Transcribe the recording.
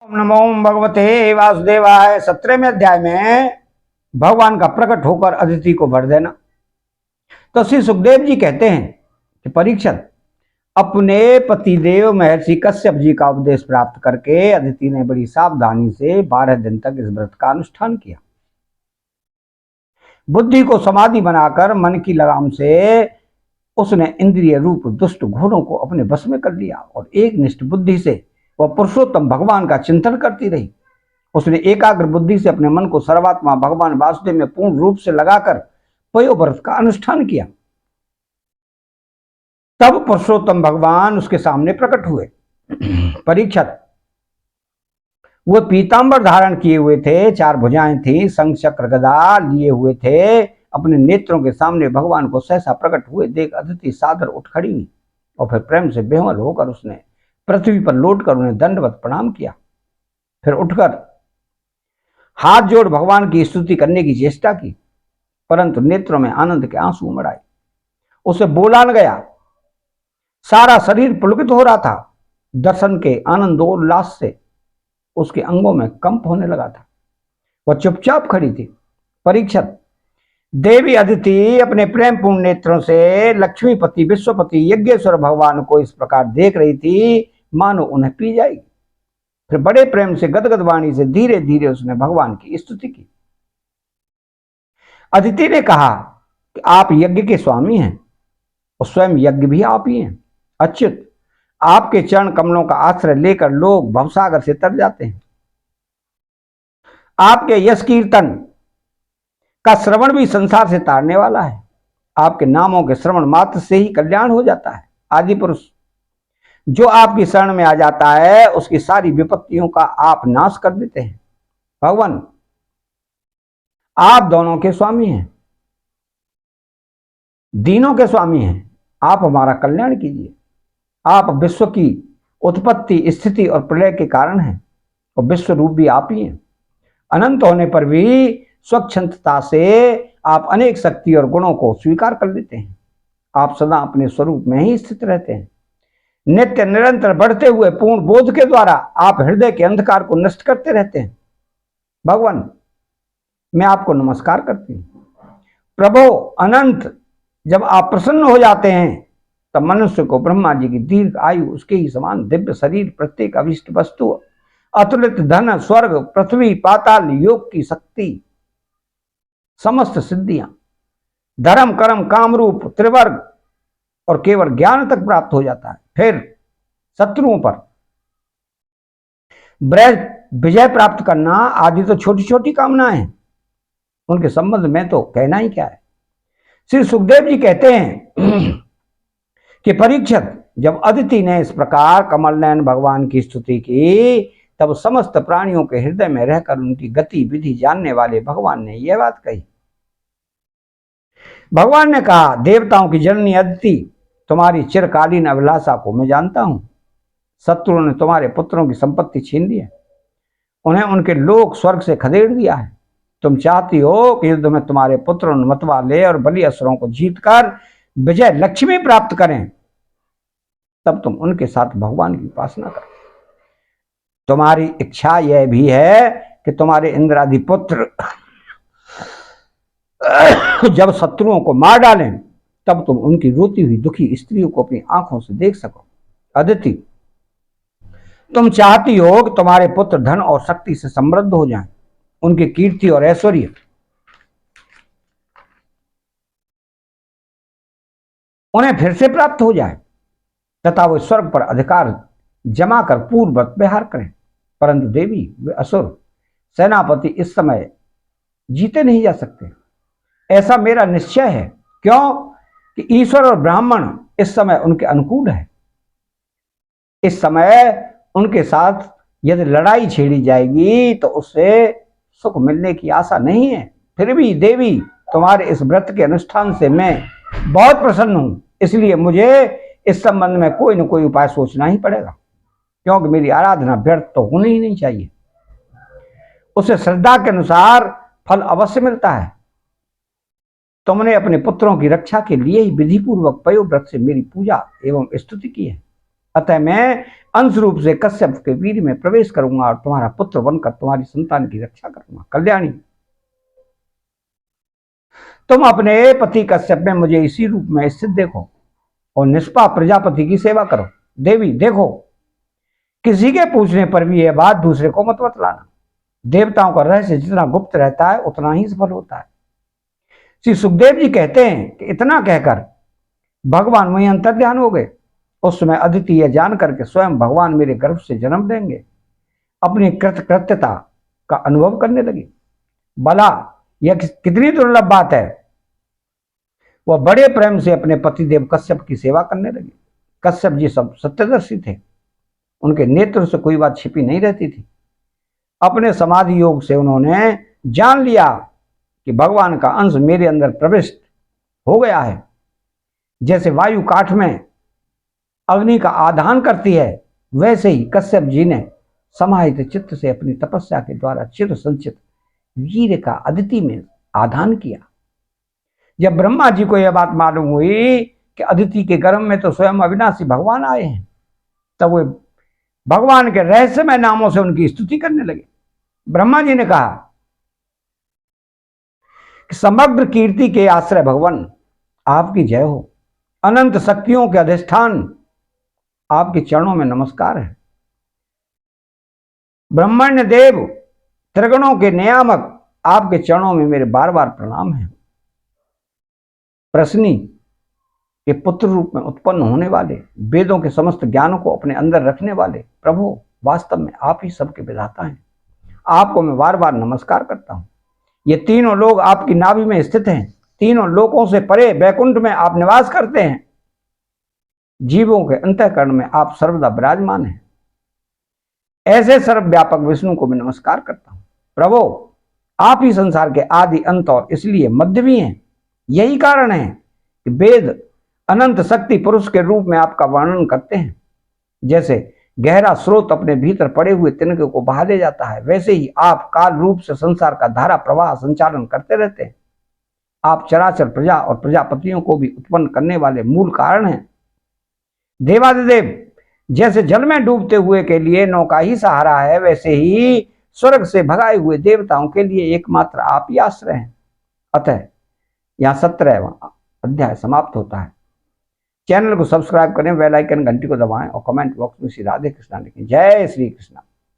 ओम नमो भगवते वासुदेवाय। 17वें अध्याय में भगवान का प्रकट होकर अदिति को वर देना। तो श्री सुखदेव जी कहते हैं कि परीक्षित, अपने पतिदेव महर्षि कश्यप जी का उपदेश प्राप्त करके अदिति ने बड़ी सावधानी से 12 दिन तक इस व्रत का अनुष्ठान किया। बुद्धि को समाधि बनाकर मन की लगाम से उसने इंद्रिय रूप दुष्ट घोड़ों को अपने वश में कर लिया और एक निष्ठ बुद्धि से वह पुरुषोत्तम भगवान का चिंतन करती रही। उसने एकाग्र बुद्धि से अपने मन को सर्वात्मा भगवान वासुदेव में पूर्ण रूप से लगाकर पयोव्रत का अनुष्ठान किया। तब पुरुषोत्तम भगवान उसके सामने प्रकट हुए। परीक्षित, वो पीतांबर धारण किए हुए थे, 4 भुजाएं थी, शंख चक्र गदा लिए हुए थे। अपने नेत्रों के सामने भगवान को सहसा प्रकट हुए देख अदिति सादर उठ खड़ी हुई और फिर प्रेम से बेहल होकर उसने पृथ्वी पर लौटकर उन्हें दंडवत प्रणाम किया। फिर उठकर हाथ जोड़ भगवान की स्तुति करने की चेष्टा की, परंतु नेत्रों में आनंद के आंसू उमड़ आए। उसे बोला न गया, सारा शरीर पुलकित हो रहा था। दर्शन के आनंदोल्लास से उसके अंगों में कंप होने लगा था। वह चुपचाप खड़ी थी। परीक्षित, देवी अदिति अपने प्रेम पूर्ण नेत्रों से लक्ष्मीपति विश्वपति यज्ञेश्वर भगवान को इस प्रकार देख रही थी मानो उन्हें पी जाएगी। फिर बड़े प्रेम से गदगद वाणी से धीरे धीरे उसने भगवान की स्तुति की। अदिति ने कहा कि आप यज्ञ के स्वामी हैं और स्वयं यज्ञ भी आप ही हैं। अच्युत, आपके चरण कमलों का आश्रय लेकर लोग भवसागर से तर जाते हैं। आपके यश कीर्तन का श्रवण भी संसार से तारने वाला है। आपके नामों के श्रवण मात्र से ही कल्याण हो जाता है। आदि पुरुष जो आपकी शरण में आ जाता है उसकी सारी विपत्तियों का आप नाश कर देते हैं। भगवान, आप दोनों के स्वामी हैं, दीनों के स्वामी हैं। आप हमारा कल्याण कीजिए। आप विश्व की उत्पत्ति स्थिति और प्रलय के कारण हैं और विश्व रूप भी आप ही हैं। अनंत होने पर भी स्वच्छंदता से आप अनेक शक्ति और गुणों को स्वीकार कर लेते हैं। आप सदा अपने स्वरूप में ही स्थित रहते हैं। नित्य निरंतर बढ़ते हुए पूर्ण बोध के द्वारा आप हृदय के अंधकार को नष्ट करते रहते हैं। भगवान, मैं आपको नमस्कार करती हूँ। प्रभु अनंत, जब आप प्रसन्न हो जाते हैं तब मनुष्य को ब्रह्मा जी की दीर्घ आयु, उसके ही समान दिव्य शरीर, प्रत्येक अभिष्ट वस्तु, अतुलित धन, स्वर्ग, पृथ्वी, पाताल, योग की शक्ति, समस्त सिद्धियां, धर्म, कर्म, कामरूप, त्रिवर्ग और केवल ज्ञान तक प्राप्त हो जाता है। फिर शत्रुओं पर विजय प्राप्त करना आदि तो छोटी छोटी कामनाएं हैं, उनके संबंध में तो कहना ही क्या है। श्री सुखदेव जी कहते हैं कि परीक्षित, जब अदिति ने इस प्रकार कमल नयन भगवान की स्तुति की तब समस्त प्राणियों के हृदय में रहकर उनकी गति विधि जानने वाले भगवान ने यह बात कही। भगवान ने कहा, देवताओं की जननी अदिति, तुम्हारी चिरकालीन अभिलाषा को मैं जानता हूं। शत्रुओं ने तुम्हारे पुत्रों की संपत्ति छीन ली है, उन्हें उनके लोक स्वर्ग से खदेड़ दिया है। तुम चाहती हो कि युद्ध में तुम्हारे पुत्र मतवा ले और बलि असुरों को जीतकर विजय लक्ष्मी प्राप्त करें, तब तुम उनके साथ भगवान की उपासना करो। तुम्हारी इच्छा यह भी है कि तुम्हारे इंद्रादि पुत्र जब शत्रुओं को मार डालें तब तुम उनकी रोती हुई दुखी स्त्रियों को अपनी आंखों से देख सको। अदिति, तुम चाहती हो कि तुम्हारे पुत्र धन और शक्ति से समृद्ध हो जाएं, उनकी कीर्ति और ऐश्वर्य उन्हें फिर से प्राप्त हो जाए तथा वो स्वर्ग पर अधिकार जमा कर पूर्ववत विहार करें। परंतु देवी, वे असुर सेनापति इस समय जीते नहीं जा सकते, ऐसा मेरा निश्चय है। क्यों कि ईश्वर और ब्राह्मण इस समय उनके अनुकूल है। इस समय उनके साथ यदि लड़ाई छेड़ी जाएगी तो उससे सुख मिलने की आशा नहीं है। फिर भी देवी, तुम्हारे इस व्रत के अनुष्ठान से मैं बहुत प्रसन्न हूं, इसलिए मुझे इस संबंध में कोई न कोई उपाय सोचना ही पड़ेगा, क्योंकि मेरी आराधना व्यर्थ तो होनी ही नहीं चाहिए। उसे श्रद्धा के अनुसार फल अवश्य मिलता है। तुमने अपने पुत्रों की रक्षा के लिए ही विधि पूर्वक पयोव्रत से मेरी पूजा एवं स्तुति की है। अतः मैं अंश रूप से कश्यप के वीर में प्रवेश करूंगा और तुम्हारा पुत्र बनकर तुम्हारी संतान की रक्षा करूंगा। कल्याणी, तुम अपने पति कश्यप में मुझे इसी रूप में स्थित देखो और निष्पाप प्रजापति की सेवा करो। देवी, देखो, किसी के पूछने पर भी यह बात दूसरे को मत बतलाना। देवताओं का रहस्य जितना गुप्त रहता है उतना ही सफल होता है। श्री सुखदेव जी कहते हैं कि इतना कहकर भगवान वहीं अंतर्ध्यान हो गए। उस समय अदिति यह जान करके स्वयं भगवान मेरे गर्भ से जन्म देंगे अपनी कृतकृत्यता का अनुभव करने लगी। भला यह कितनी दुर्लभ बात है। वह बड़े प्रेम से अपने पतिदेव कश्यप की सेवा करने लगे। कश्यप जी सब सत्यदर्शी थे, उनके नेत्र से कोई बात छिपी नहीं रहती थी। अपने समाधि योग से उन्होंने जान लिया कि भगवान का अंश मेरे अंदर प्रविष्ट हो गया है। जैसे वायु काठ में अग्नि का आधान करती है, वैसे ही कश्यप जी ने समाहित चित्त से अपनी तपस्या के द्वारा चिर संचित वीर का अदिति में आधान किया। जब ब्रह्मा जी को यह बात मालूम हुई कि अदिति के गर्भ में तो स्वयं अविनाशी भगवान आए हैं, तब वे भगवान के रहस्यमय नामों से उनकी स्तुति करने लगे। ब्रह्मा जी ने कहा कि समग्र कीर्ति के आश्रय भगवान, आपकी जय हो। अनंत शक्तियों के अधिष्ठान, आपके चरणों में नमस्कार है। ब्रह्मण्य देव, त्रिगुणों के नियामक, आपके चरणों में मेरे बार बार प्रणाम है। प्रश्नी के पुत्र रूप में उत्पन्न होने वाले, वेदों के समस्त ज्ञानों को अपने अंदर रखने वाले प्रभु, वास्तव में आप ही सबके विधाता हैं। आपको मैं बार बार नमस्कार करता हूं। ये तीनों लोग आपकी नाभि में स्थित हैं। तीनों लोकों से परे वैकुंठ में आप निवास करते हैं। जीवों के अंतःकरण में आप सर्वदा विराजमान हैं। ऐसे सर्वव्यापक विष्णु को मैं नमस्कार करता हूं। प्रभु, आप ही संसार के आदि, अंत और इसलिए मध्य भी हैं। यही कारण है कि वेद अनंत शक्ति पुरुष के रूप में आपका वर्णन करते हैं। जैसे गहरा स्रोत अपने भीतर पड़े हुए तिनके को बहा ले जाता है, वैसे ही आप काल रूप से संसार का धारा प्रवाह संचालन करते रहते हैं। आप चराचर प्रजा और प्रजापतियों को भी उत्पन्न करने वाले मूल कारण हैं। देवादिदेव, जैसे जल में डूबते हुए के लिए नौका ही सहारा है, वैसे ही स्वर्ग से भगाए हुए देवताओं के लिए एकमात्र आप ही आश्रय हैं। अतः यहाँ 17वां अध्याय समाप्त होता है। चैनल को सब्सक्राइब करें, बेल आइकन घंटी को दबाएं और कमेंट बॉक्स में श्री राधे कृष्णा लिखें। जय श्री कृष्णा।